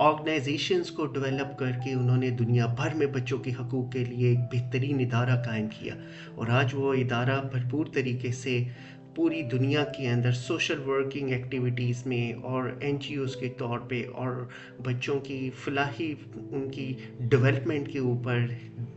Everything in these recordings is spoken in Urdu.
آرگنائزیشنز کو ڈیولپ کر کے انہوں نے دنیا بھر میں بچوں کے حقوق کے لیے ایک بہترین ادارہ قائم کیا، اور آج وہ ادارہ بھرپور طریقے سے پوری دنیا کے اندر سوشل ورکنگ ایکٹیویٹیز میں اور این جی اوز کے طور پہ اور بچوں کی فلاحی ان کی ڈیولپمنٹ کے اوپر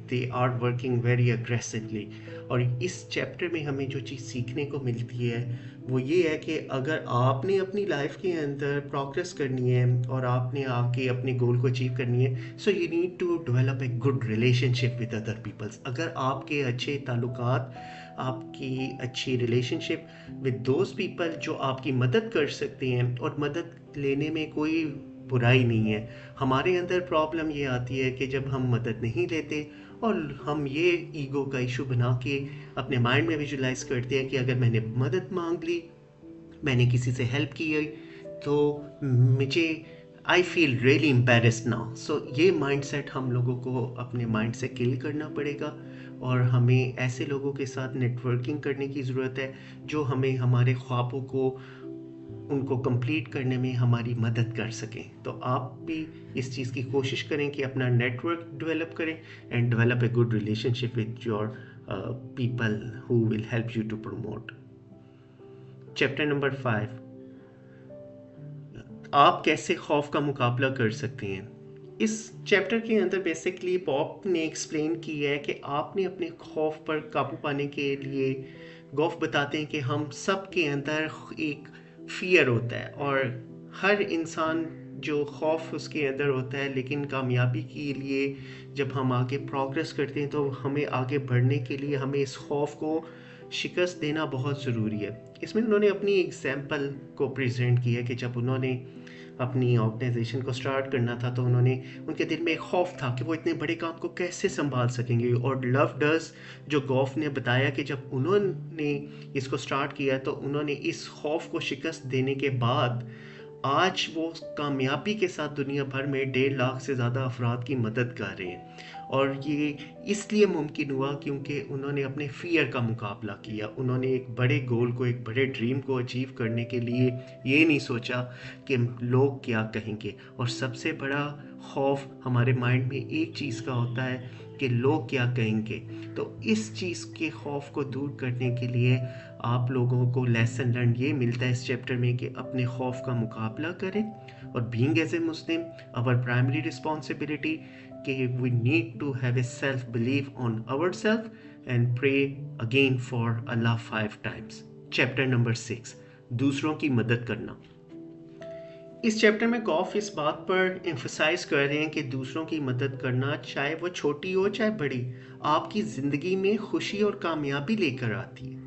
they are working very aggressively. اور اس چیپٹر میں ہمیں جو چیز سیکھنے کو ملتی ہے وہ یہ ہے کہ اگر آپ نے اپنی لائف کے اندر پروگرس کرنی ہے اور آپ نے آگے اپنے گول کو اچیو کرنی ہے، so you need to develop a good relationship with other peoples. اگر آپ کے اچھے تعلقات، آپ کی اچھی relationship with those people جو آپ کی مدد کر سکتے ہیں، اور مدد لینے میں کوئی برائی نہیں ہے. ہمارے اندر پرابلم یہ آتی ہے کہ جب ہم مدد نہیں لیتے اور ہم یہ ایگو کا ایشو بنا کے اپنے مائنڈ میں ویژولائز کرتے ہیں کہ اگر میں نے مدد مانگ لی، میں نے کسی سے ہیلپ کی ہے، تو مجھے آئی فیل ریئلی امبیرسڈ ناؤ. سو یہ مائنڈ سیٹ ہم لوگوں کو اپنے مائنڈ سے کل کرنا پڑے گا، اور ہمیں ایسے لوگوں کے ساتھ نیٹ ورکنگ کرنے کی ضرورت ہے جو ہمیں ہمارے خوابوں کو ان کو کمپلیٹ کرنے میں ہماری مدد کر سکیں. تو آپ بھی اس چیز کی کوشش کریں کہ اپنا نیٹ ورک ڈیولپ کریں and develop a good relationship with your people who will help you to promote. Chapter number 5، آپ کیسے خوف کا مقابلہ کر سکتے ہیں. اس چیپٹر کے اندر بیسکلی پاپ نے ایکسپلین کیا ہے کہ آپ نے اپنے خوف پر قابو پانے کے لیے، گوف بتاتے ہیں کہ ہم سب کے اندر ایک فیئر ہوتا ہے، اور ہر انسان جو خوف اس کے اندر ہوتا ہے، لیکن کامیابی کے لیے جب ہم آگے پروگرس کرتے ہیں تو ہمیں آگے بڑھنے کے لیے ہمیں اس خوف کو شکست دینا بہت ضروری ہے. اس میں انہوں نے اپنی ایگزامپل کو پریزنٹ کیا کہ جب انہوں نے اپنی آرگنائزیشن کو سٹارٹ کرنا تھا تو ان کے دل میں ایک خوف تھا کہ وہ اتنے بڑے کام کو کیسے سنبھال سکیں گے. اور لو ڈز جو گوف نے بتایا کہ جب انہوں نے اس کو سٹارٹ کیا تو انہوں نے اس خوف کو شکست دینے کے بعد آج وہ کامیابی کے ساتھ دنیا بھر میں 1.5 لاکھ سے زیادہ افراد کی مدد کر رہے ہیں. اور یہ اس لیے ممکن ہوا کیونکہ انہوں نے اپنے فیئر کا مقابلہ کیا. انہوں نے ایک بڑے گول کو، ایک بڑے ڈریم کو اچیو کرنے کے لیے یہ نہیں سوچا کہ لوگ کیا کہیں گے. اور سب سے بڑا خوف ہمارے مائنڈ میں ایک چیز کا ہوتا ہے کہ لوگ کیا کہیں گے. تو اس چیز کے خوف کو دور کرنے کے لیے آپ لوگوں کو لیسن لرن یہ ملتا ہے اس چیپٹر میں کہ اپنے خوف کا مقابلہ کریں. اور being as a Muslim our primary responsibility کہ we need to have a self belief on ourselves and pray again for Allah 5 times. Chapter number 6، دوسروں کی مدد کرنا. اس چیپٹر میں گوف اس بات پر ایمفسائز کر رہے ہیں کہ دوسروں کی مدد کرنا، چاہے وہ چھوٹی ہو چاہے بڑی، آپ کی زندگی میں خوشی اور کامیابی لے کر آتی ہے.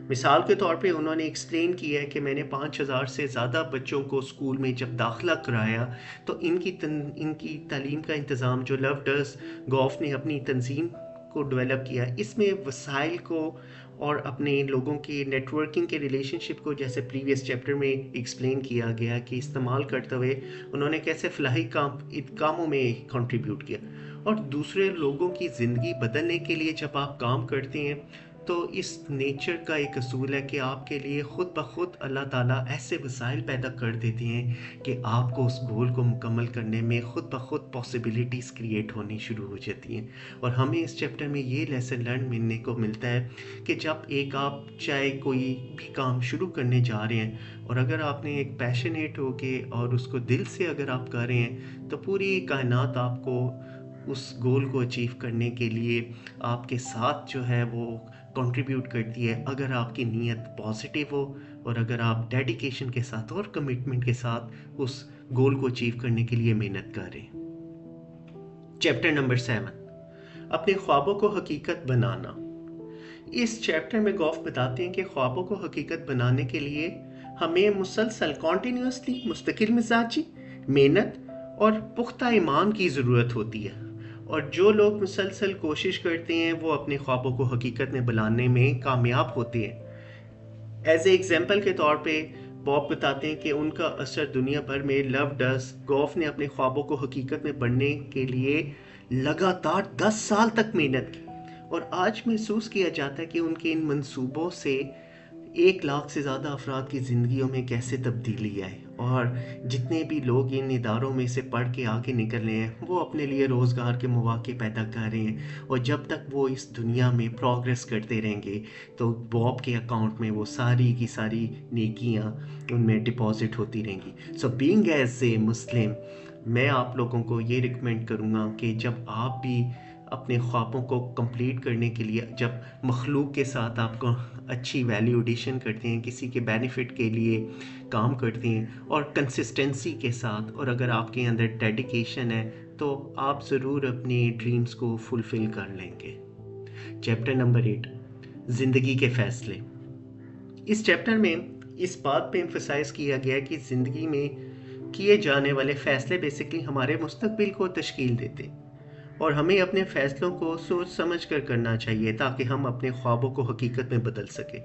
مثال کے طور پہ انہوں نے ایکسپلین کیا ہے کہ میں نے 5,000 سے زیادہ بچوں کو اسکول میں جب داخلہ کرایا تو ان کی تعلیم کا انتظام جو لو ڈز گوف نے اپنی تنظیم کو ڈیولپ کیا، اس میں وسائل کو اور اپنے لوگوں کے نیٹ ورکنگ کے ریلیشن شپ کو، جیسے پریویس چیپٹر میں ایکسپلین کیا گیا کہ استعمال کرتے ہوئے انہوں نے کیسے فلاحی کاموں میں کنٹریبیوٹ کیا. اور دوسرے لوگوں کی زندگی بدلنے کے لیے جب آپ کام کرتے ہیں تو اس نیچر کا ایک اصول ہے کہ آپ کے لیے خود بخود اللہ تعالیٰ ایسے وسائل پیدا کر دیتے ہیں کہ آپ کو اس گول کو مکمل کرنے میں خود بخود پاسبلٹیز کریٹ ہونی شروع ہو جاتی ہیں. اور ہمیں اس چیپٹر میں یہ لیسن لرن ملنے کو ملتا ہے کہ جب آپ چاہے کوئی بھی کام شروع کرنے جا رہے ہیں، اور اگر آپ نے ایک پیشنیٹ ہو کے اور اس کو دل سے اگر آپ کر رہے ہیں تو پوری کائنات آپ کو اس گول کو اچیو کرنے کے لیے آپ کے ساتھ جو ہے وہ کنٹریبیوٹ کرتی ہے، اگر آپ کی نیت پازیٹیو ہو اور اگر آپ ڈیڈیکیشن کے ساتھ اور کمٹمنٹ کے ساتھ اس گول کو اچیو کرنے کے لیے محنت کریں. چیپٹر نمبر 7، اپنے خوابوں کو حقیقت بنانا. اس چیپٹر میں گوف بتاتے ہیں کہ خوابوں کو حقیقت بنانے کے لیے ہمیں مسلسل کنٹینیوسلی مستقل مزاجی، محنت اور پختہ ایمان کی ضرورت ہوتی ہے. اور جو لوگ مسلسل کوشش کرتے ہیں وہ اپنے خوابوں کو حقیقت میں بنانے میں کامیاب ہوتے ہیں. ایز اے ایگزامپل کے طور پہ باب بتاتے ہیں کہ ان کا اثر دنیا بھر میں لو ڈز گوف نے اپنے خوابوں کو حقیقت میں بننے کے لیے لگاتار 10 سال تک محنت کی، اور آج محسوس کیا جاتا ہے کہ ان کے ان منصوبوں سے 1 لاکھ سے زیادہ افراد کی زندگیوں میں کیسے تبدیلی آئے. اور جتنے بھی لوگ ان اداروں میں سے پڑھ کے آگے نکل رہے ہیں وہ اپنے لیے روزگار کے مواقع پیدا کر رہے ہیں، اور جب تک وہ اس دنیا میں پروگریس کرتے رہیں گے تو باب کے اکاؤنٹ میں وہ ساری کی ساری نیکیاں ان میں ڈپازٹ ہوتی رہیں گی۔ سو بینگ ایز اے مسلم، میں آپ لوگوں کو یہ ریکمینڈ کروں گا کہ جب آپ بھی اپنے خوابوں کو کمپلیٹ کرنے کے لیے، جب مخلوق کے ساتھ آپ کو اچھی ویلیو ایڈیشن کرتے ہیں، کسی کے بینیفٹ کے لیے کام کرتے ہیں اور کنسسٹنسی کے ساتھ، اور اگر آپ کے اندر ڈیڈیکیشن ہے تو آپ ضرور اپنی ڈریمز کو فلفل کر لیں گے۔ چیپٹر نمبر 8، زندگی کے فیصلے۔ اس چیپٹر میں اس بات پہ ایمفسائز کیا گیا کہ زندگی میں کیے جانے والے فیصلے بیسکلی ہمارے مستقبل کو تشکیل دیتے، اور ہمیں اپنے فیصلوں کو سوچ سمجھ کر کرنا چاہیے تاکہ ہم اپنے خوابوں کو حقیقت میں بدل سکیں۔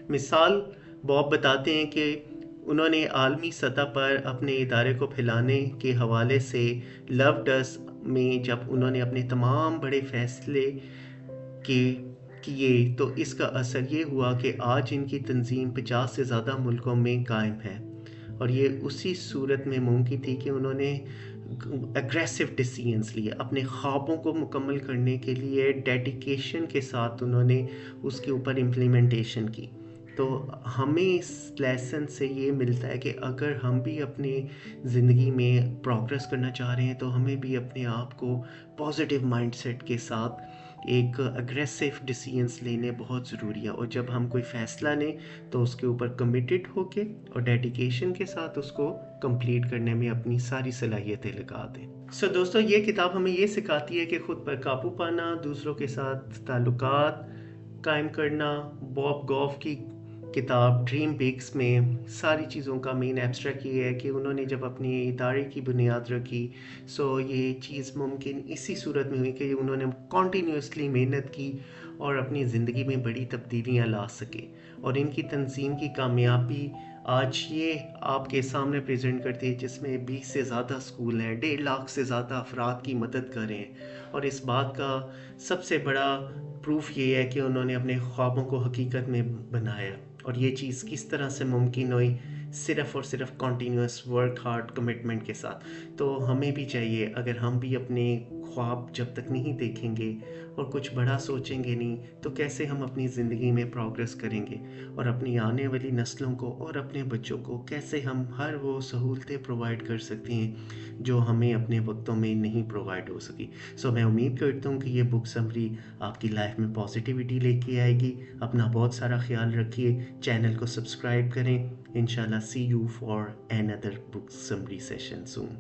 مثال، باب بتاتے ہیں کہ انہوں نے عالمی سطح پر اپنے ادارے کو پھیلانے کے حوالے سے لو ڈس میں جب انہوں نے اپنے تمام بڑے فیصلے کیے تو اس کا اثر یہ ہوا کہ آج ان کی تنظیم 50 سے زیادہ ملکوں میں قائم ہے، اور یہ اسی صورت میں ممکن تھی کہ انہوں نے اگریسو ڈیسیژنس لیے اپنے خوابوں کو مکمل کرنے کے لیے، ڈیڈیکیشن کے ساتھ انہوں نے اس کے اوپر امپلیمنٹیشن کی۔ تو ہمیں اس لیسن سے یہ ملتا ہے کہ اگر ہم بھی اپنی زندگی میں پروگرس کرنا چاہ رہے ہیں تو ہمیں بھی اپنے آپ کو پازیٹیو مائنڈ سیٹ کے ساتھ ایک اگریسو ڈیسیژنس لینے بہت ضروری ہے، اور جب ہم کوئی فیصلہ لیں تو اس کے اوپر کمیٹڈ ہو کے اور ڈیڈیکیشن کے ساتھ اس کو کمپلیٹ کرنے میں اپنی ساری صلاحیتیں لگا دیں۔ سو دوستو، یہ کتاب ہمیں یہ سکھاتی ہے کہ خود پر قابو پانا، دوسروں کے ساتھ تعلقات قائم کرنا۔ باب گوف کی کتاب ڈریم بگس میں ساری چیزوں کا مین ایبسٹریکٹ یہ ہے کہ انہوں نے جب اپنی ادارے کی بنیاد رکھی، سو یہ چیز ممکن اسی صورت میں ہوئی کہ انہوں نے کنٹینیوسلی محنت کی اور اپنی زندگی میں بڑی تبدیلیاں لا سکے، اور ان کی تنظیم کی کامیابی آج یہ آپ کے سامنے پریزنٹ کرتی ہے، جس میں 20 سے زیادہ اسکول ہیں، 1.5 لاکھ سے زیادہ افراد کی مدد کر رہے ہیں، اور اس بات کا سب سے بڑا پروف یہ ہے کہ انہوں نے اپنے خوابوں کو حقیقت میں بنایا، اور یہ چیز کس طرح سے ممکن ہوئی، صرف اور صرف کنٹینیوس ورک ہارڈ کمٹمنٹ کے ساتھ۔ تو ہمیں بھی چاہیے، اگر ہم بھی اپنے خواب جب تک نہیں دیکھیں گے اور کچھ بڑا سوچیں گے نہیں تو کیسے ہم اپنی زندگی میں پروگریس کریں گے، اور اپنی آنے والی نسلوں کو اور اپنے بچوں کو کیسے ہم ہر وہ سہولتیں پرووائڈ کر سکتے ہیں جو ہمیں اپنے وقتوں میں نہیں پرووائڈ ہو سکی۔ سو میں امید کرتا ہوں کہ یہ بک سمری آپ کی لائف میں پازیٹیوٹی لے کے آئے گی۔ اپنا بہت سارا خیال رکھیے، چینل کو سبسکرائب کریں۔ انشاءاللہ see you for another book summary session soon.